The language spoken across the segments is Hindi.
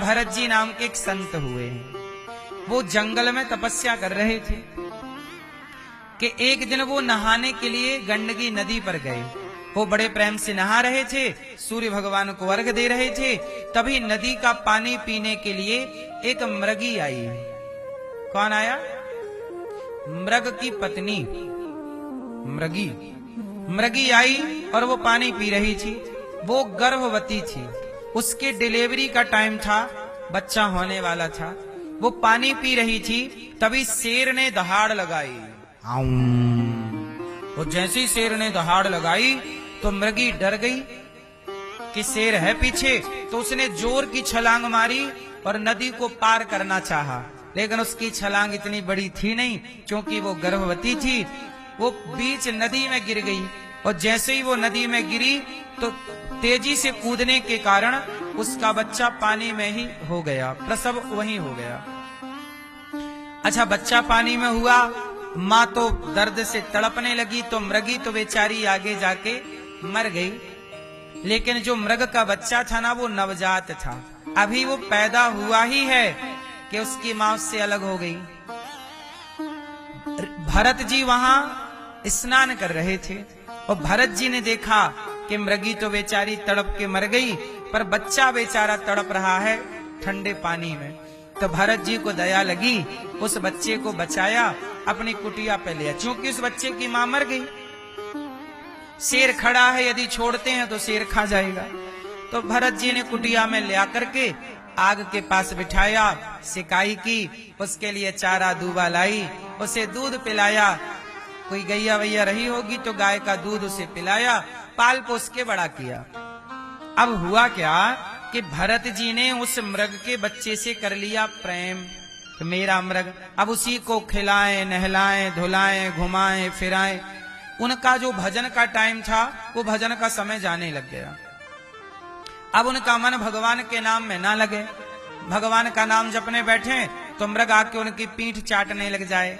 भरत जी नाम के एक संत हुए हैं। वो जंगल में तपस्या कर रहे थे कि एक दिन वो नहाने के लिए गंडकी नदी पर गए। वो बड़े प्रेम से नहा रहे थे, सूर्य भगवान को अर्घ दे रहे थे। तभी नदी का पानी पीने के लिए एक मृगी आई। कौन आया? मृग की पत्नी मृगी आई और वो पानी पी रही थी। वो गर्भवती थी, उसके डिलीवरी का टाइम था, बच्चा होने वाला था। वो पानी पी रही थी, तभी शेर ने दहाड़ लगाई। वो जैसे ही शेर ने दहाड़ लगाई तो मृगी डर गई कि शेर है पीछे, तो उसने जोर की छलांग मारी और नदी को पार करना चाहा, लेकिन उसकी छलांग इतनी बड़ी थी नहीं, क्योंकि वो गर्भवती थी। वो बीच नदी में गिर गई और जैसे ही वो नदी में गिरी तो तेजी से कूदने के कारण उसका बच्चा पानी में ही हो गया, प्रसव वहीं हो गया। अच्छा, बच्चा पानी में हुआ, माँ तो दर्द से तड़पने लगी, तो मृगी तो बेचारी आगे जाके मर गई। लेकिन जो मृग का बच्चा था ना, वो नवजात था, अभी वो पैदा हुआ ही है कि उसकी माँ उससे अलग हो गई। भरत जी वहां स्नान कर रहे थे और भरत जी ने देखा कि मृगी तो बेचारी तड़प के मर गई, पर बच्चा बेचारा तड़प रहा है ठंडे पानी में। तो भरत जी को दया लगी, उस बच्चे को बचाया, अपनी कुटिया पे लिया, क्योंकि उस बच्चे की मां मर गई। शेर खड़ा है, यदि छोड़ते हैं तो शेर खा जाएगा। तो भरत जी ने कुटिया में ले आकर के आग के पास बिठाया, सिकाई की, उसके लिए चारा दूबा लाई, उसे दूध पिलाया। कोई गैया वैया रही होगी तो गाय का दूध उसे पिलाया, पाल पोस के बड़ा किया। अब हुआ क्या कि भरत जी ने उस मृग के बच्चे से कर लिया प्रेम कि मेरा मृग, अब उसी को खिलाएं, नहलाएं, धुलाएं, घुमाएं, फिराएं। उनका जो भजन का टाइम था, वो भजन का समय जाने लग गया। अब उनका मन भगवान के नाम में ना लगे, भगवान का नाम जपने बैठे तो मृग आके उनकी पीठ चाटने लग जाए,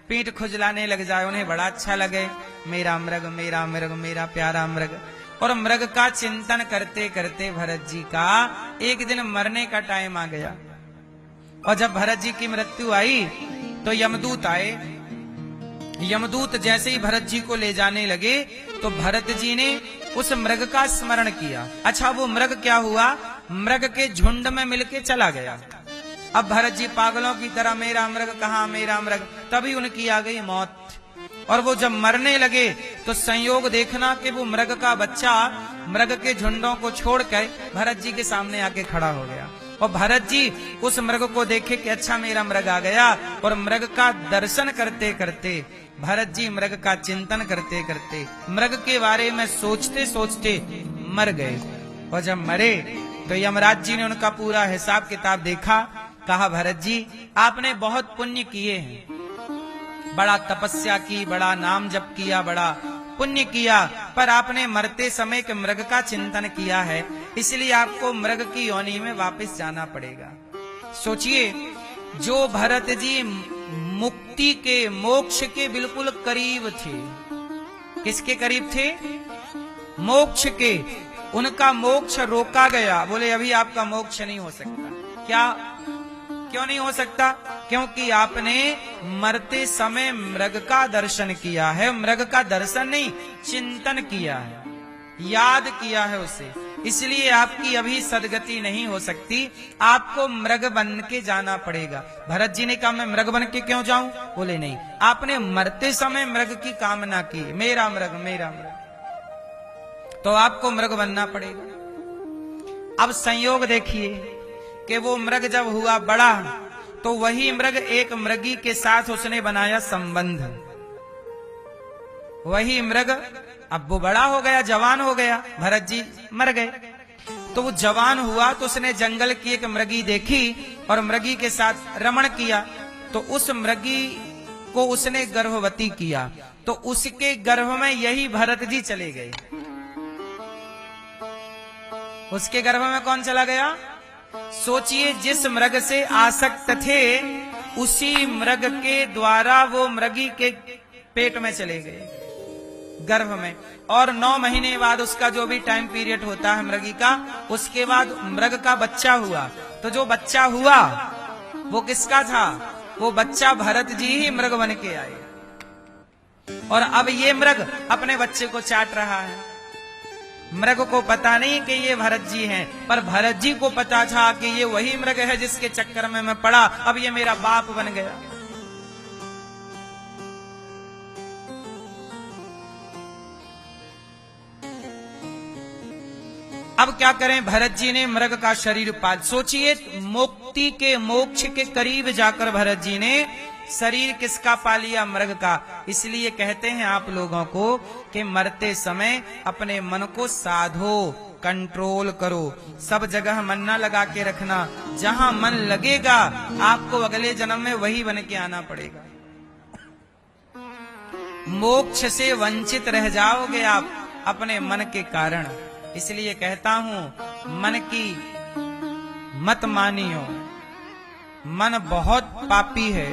पीठ खुजलाने लग जाए, उन्हें बड़ा अच्छा लगे, मेरा मृग, मेरा मृग, मेरा प्यारा मृग। और मृग का चिंतन करते करते भरत जी का एक दिन मरने का टाइम आ गया। और जब भरत जी की मृत्यु आई तो यमदूत आए। यमदूत जैसे ही भरत जी को ले जाने लगे तो भरत जी ने उस मृग का स्मरण किया। अच्छा, वो मृग क्या हुआ, मृग के झुंड में मिलके चला गया। अब भरत जी पागलों की तरह मेरा मृग कहाँ, मेरा मृग, तभी उनकी आ गई मौत। और वो जब मरने लगे तो संयोग देखना कि वो मृग का बच्चा मृग के झुंडों को छोड़कर भरत जी के सामने आके खड़ा हो गया। और भरत जी उस मृग को देखे कि अच्छा मेरा मृग आ गया, और मृग का दर्शन करते करते, भरत जी मृग का चिंतन करते करते, मृग के बारे में सोचते सोचते मर गए। और जब मरे तो यमराज जी ने उनका पूरा हिसाब किताब देखा, कहा भरत जी आपने बहुत पुण्य किए हैं, बड़ा तपस्या की, बड़ा नाम जप किया, बड़ा पुण्य किया, पर आपने मरते समय के मृग का चिंतन किया है, इसलिए आपको मृग की योनि में वापस जाना पड़ेगा। सोचिए, जो भरत जी मुक्ति के, मोक्ष के बिल्कुल करीब थे, किसके करीब थे? मोक्ष के। उनका मोक्ष रोका गया, बोले अभी आपका मोक्ष नहीं हो सकता। क्या, क्यों नहीं हो सकता? क्योंकि आपने मरते समय मृग का दर्शन किया है। मृग का दर्शन नहीं, चिंतन किया है, याद किया है उसे, इसलिए आपकी अभी सदगति नहीं हो सकती, आपको मृग बन के जाना पड़ेगा। भरत जी ने कहा मैं मृग बन के क्यों जाऊं? बोले नहीं, आपने मरते समय मृग की कामना की, मेरा मृग, मेरा मृग, तो आपको मृग बनना पड़ेगा। अब संयोग देखिए कि वो मृग जब हुआ बड़ा तो वही मृग एक मृगी के साथ उसने बनाया संबंध। वही मृग अब वो बड़ा हो गया, जवान हो गया, भरत जी मर गए। तो वो जवान हुआ तो उसने जंगल की एक मृगी देखी और मृगी के साथ रमण किया, तो उस मृगी को उसने गर्भवती किया, तो उसके गर्भ में यही भरत जी चले गए। उसके गर्भ में कौन चला गया? सोचिए, जिस मृग से आसक्त थे उसी मृग के द्वारा वो मृगी के पेट में चले गए, गर्भ में। और 9 महीने बाद उसका जो भी टाइम पीरियड होता है मृगी का, उसके बाद मृग का बच्चा हुआ, तो जो बच्चा हुआ वो किसका था? वो बच्चा भरत जी ही मृग बन के आए, और अब ये मृग अपने बच्चे को चाट रहा है। मृग को पता नहीं कि ये भरत जी हैं, पर भरत जी को पता था कि ये वही मृग है जिसके चक्कर में मैं पड़ा, अब ये मेरा बाप बन गया। अब क्या करें? भरत जी ने मृग का शरीर पाल, सोचिए मुक्ति के मोक्ष के करीब जाकर भरत जी ने शरीर किसका पा लिया? मृग का। इसलिए कहते हैं आप लोगों को कि मरते समय अपने मन को साधो, कंट्रोल करो, सब जगह मन ना लगा के रखना। जहां मन लगेगा आपको अगले जन्म में वही बन के आना पड़ेगा। मोक्ष से वंचित रह जाओगे आप अपने मन के कारण। इसलिए कहता हूं मन की मत मानियो, मन बहुत पापी है,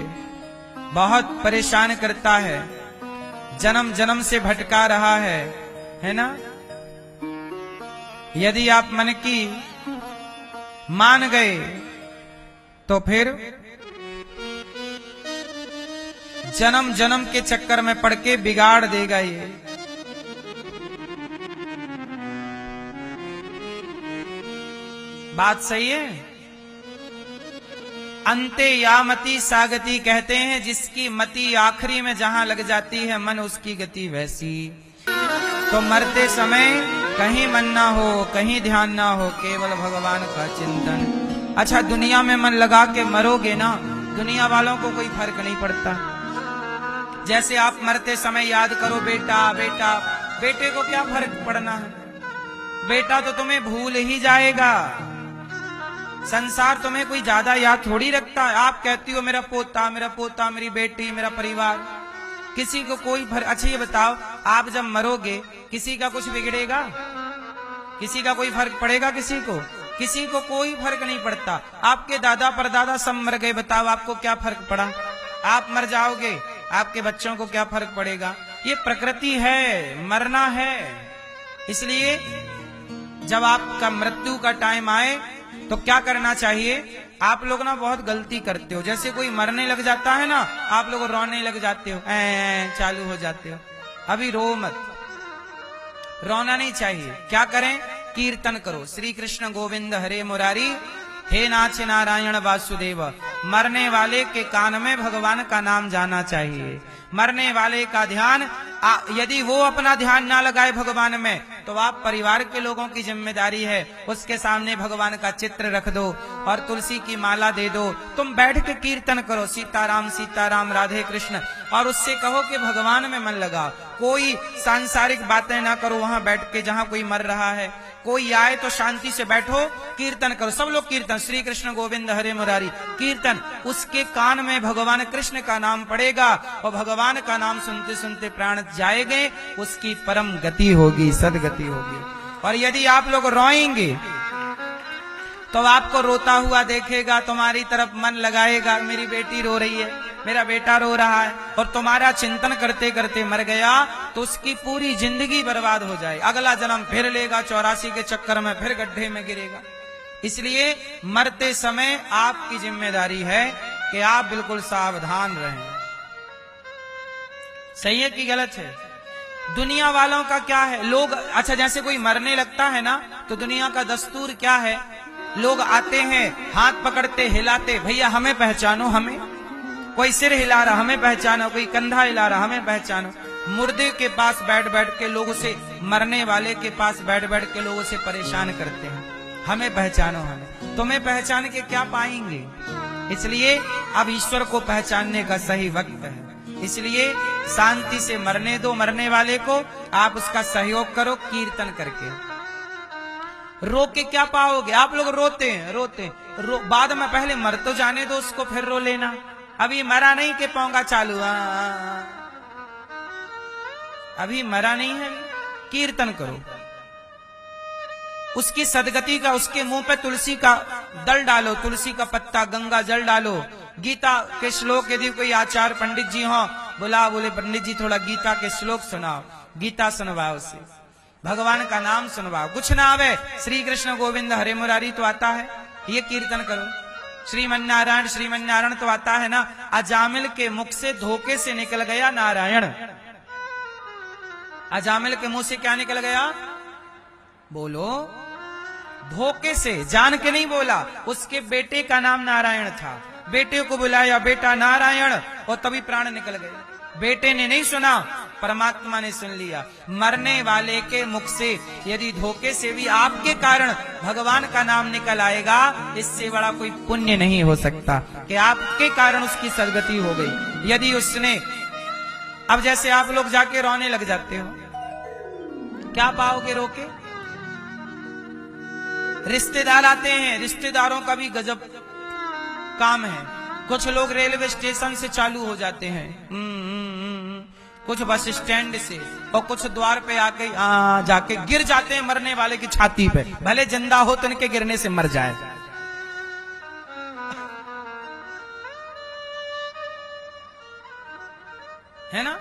बहुत परेशान करता है, जन्म जन्म से भटका रहा है ना? यदि आप मन की मान गए तो फिर जन्म जन्म के चक्कर में पड़ के बिगाड़ देगा ये। बात सही है। अंते यामति सागति कहते हैं, जिसकी मति आखिरी में जहां लग जाती है मन, उसकी गति वैसी। तो मरते समय कहीं मन ना हो, कहीं ध्यान ना हो, केवल भगवान का चिंतन। अच्छा, दुनिया में मन लगा के मरोगे ना, दुनिया वालों को कोई फर्क नहीं पड़ता। जैसे आप मरते समय याद करो बेटा बेटा, बेटे को क्या फर्क पड़ना है? बेटा तो तुम्हें भूल ही जाएगा। संसार तुम्हें कोई ज्यादा याद थोड़ी रखता है। आप कहती हो मेरा पोता, मेरा पोता, मेरी बेटी, मेरा परिवार, किसी को कोई फर्क। अच्छा ये बताओ, आप जब मरोगे किसी का कुछ बिगड़ेगा? किसी का कोई फर्क पड़ेगा? किसी को कोई फर्क नहीं पड़ता। आपके दादा परदादा सब मर गए, बताओ आपको क्या फर्क पड़ा? आप मर जाओगे, आपके बच्चों को क्या फर्क पड़ेगा? ये प्रकृति है, मरना है। इसलिए जब आपका मृत्यु का टाइम आए तो क्या करना चाहिए? आप लोग ना बहुत गलती करते हो। जैसे कोई मरने लग जाता है ना, आप लोग रोने लग जाते हो, चालू हो जाते हो। अभी रो मत, रोना नहीं चाहिए। क्या करें? कीर्तन करो, श्री कृष्ण गोविंद हरे मुरारी, हे नाथ नारायण वासुदेव। मरने वाले के कान में भगवान का नाम जाना चाहिए। मरने वाले का ध्यान, यदि वो अपना ध्यान ना लगाए भगवान में, तो आप परिवार के लोगों की जिम्मेदारी है, उसके सामने भगवान का चित्र रख दो और तुलसी की माला दे दो। तुम बैठ के कीर्तन करो, सीताराम सीताराम राधे कृष्ण, और उससे कहो कि भगवान में मन लगाओ। कोई सांसारिक बातें ना करो वहां बैठ के, जहां कोई मर रहा है। कोई आए तो शांति से बैठो, कीर्तन करो। सब लोग कीर्तन, श्री कृष्ण गोविंद हरे मुरारी, कीर्तन। उसके कान में भगवान कृष्ण का नाम पड़ेगा, और भगवान का नाम सुनते सुनते प्राण जाएंगे, उसकी परम गति होगी, सदगति होगी। और यदि आप लोग रोएंगे तो आपको रोता हुआ देखेगा, तुम्हारी तरफ मन लगाएगा, मेरी बेटी रो रही है, मेरा बेटा रो रहा है, और तुम्हारा चिंतन करते करते मर गया, तो उसकी पूरी जिंदगी बर्बाद हो जाए। अगला जन्म फिर लेगा, 84 के चक्कर में फिर गड्ढे में गिरेगा। इसलिए मरते समय आपकी जिम्मेदारी है कि आप बिल्कुल सावधान रहें। सही है कि गलत है? दुनिया वालों का क्या है? लोग, अच्छा जैसे कोई मरने लगता है ना, तो दुनिया का दस्तूर क्या है? लोग आते हैं, हाथ पकड़ते, हिलाते, भैया हमें पहचानो, हमें। कोई सिर हिला रहा, हमें पहचानो, कोई कंधा हिला रहा, हमें पहचानो। मुर्दे के पास बैठ बैठ के लोगों से, मरने वाले के पास बैठ बैठ के लोगों से परेशान करते हैं, हमें पहचानो, हमें। तुम्हें पहचान के क्या पाएंगे? इसलिए अब ईश्वर को पहचानने का सही वक्त है। इसलिए शांति से मरने दो मरने वाले को, आप उसका सहयोग करो कीर्तन करके। रो के क्या पाओगे? आप लोग रोते हैं, बाद में पहले मर तो जाने दो उसको, फिर रो लेना। अभी मरा नहीं के पौंगा चालू, अभी मरा नहीं है, कीर्तन करो। उसकी सदगति का, उसके मुंह पे तुलसी का दल डालो, तुलसी का पत्ता, गंगा जल डालो। गीता के श्लोक, यदि कोई आचार्य पंडित जी हो, बोले पंडित जी थोड़ा गीता के श्लोक सुनाओ, गीता सुनवाओ उसे, भगवान का नाम सुनवाओ। कुछ ना आवे, श्री कृष्ण गोविंद हरे मुरारी तो आता है, ये कीर्तन करो। श्रीमन्नारायण श्रीमन्नारायण तो आता है ना, अजामिल के मुख से धोखे से निकल गया नारायण। अजामिल के मुंह से क्या निकल गया? बोलो। धोखे से, जान के नहीं बोला। उसके बेटे का नाम नारायण था, बेटे को बुलाया बेटा नारायण, और तभी प्राण निकल गए। बेटे ने नहीं सुना, परमात्मा ने सुन लिया। मरने वाले के मुख से यदि धोखे से भी आपके कारण भगवान का नाम निकल आएगा, इससे बड़ा कोई पुण्य नहीं हो सकता कि आपके कारण उसकी सदगति हो गई। यदि उसने, अब जैसे आप लोग जाके रोने लग जाते हो, क्या पाओगे रोके? रिश्तेदार आते हैं, रिश्तेदारों का भी गजब काम है। कुछ लोग रेलवे स्टेशन से चालू हो जाते हैं, कुछ बस स्टैंड से, और कुछ द्वार पे आके जाके गिर जाते हैं मरने वाले की छाती पे। भले जिंदा हो तो इनके गिरने से मर जाए। है ना?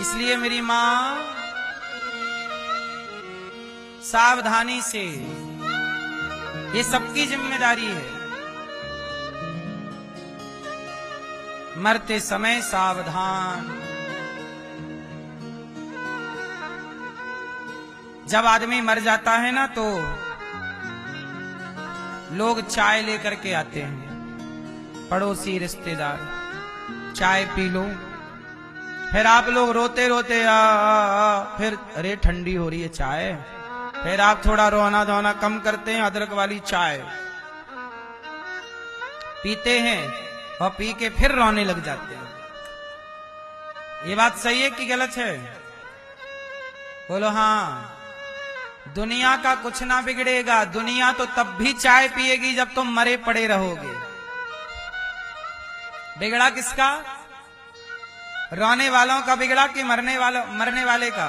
इसलिए मेरी मां सावधानी से, ये सबकी जिम्मेदारी है, मरते समय सावधान। जब आदमी मर जाता है ना तो लोग चाय लेकर के आते हैं, पड़ोसी रिश्तेदार, चाय पी लो। फिर आप लोग रोते रोते फिर अरे ठंडी हो रही है चाय, फिर आप थोड़ा रोना धोना कम करते हैं, अदरक वाली चाय पीते हैं, और पी के फिर रोने लग जाते हैं। ये बात सही है कि गलत है? बोलो हाँ। दुनिया का कुछ ना बिगड़ेगा, दुनिया तो तब भी चाय पिएगी जब तुम मरे पड़े रहोगे। बिगड़ा किसका? रोने वालों का बिगड़ा कि मरने वाले का?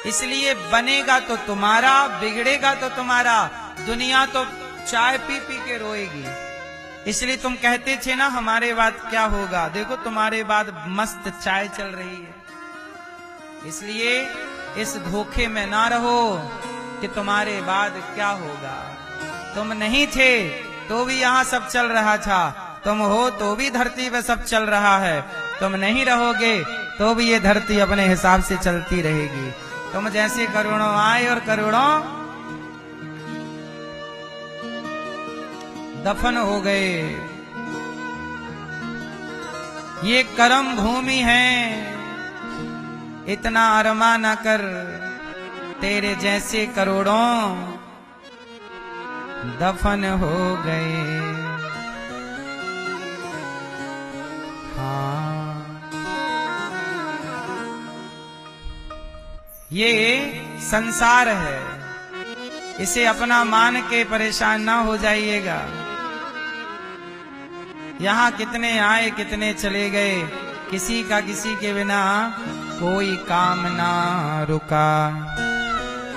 इसलिए बनेगा तो तुम्हारा, बिगड़ेगा तो तुम्हारा। दुनिया तो चाय पी पी के रोएगी। इसलिए तुम कहते थे ना हमारे बाद क्या होगा, देखो तुम्हारे बाद मस्त चाय चल रही है। इसलिए इस धोखे में ना रहो कि तुम्हारे बाद क्या होगा। तुम नहीं थे तो भी यहाँ सब चल रहा था, तुम हो तो भी धरती पे सब चल रहा है, तुम नहीं रहोगे तो भी ये धरती अपने हिसाब से चलती रहेगी। तुम जैसे करोड़ों आए और करोड़ों दफन हो गए। ये कर्म भूमि है, इतना अरमा न कर, तेरे जैसे करोड़ों दफन हो गए। हाँ, ये संसार है, इसे अपना मान के परेशान ना हो जाइएगा। यहाँ कितने आए कितने चले गए, किसी का किसी के बिना कोई काम ना रुका।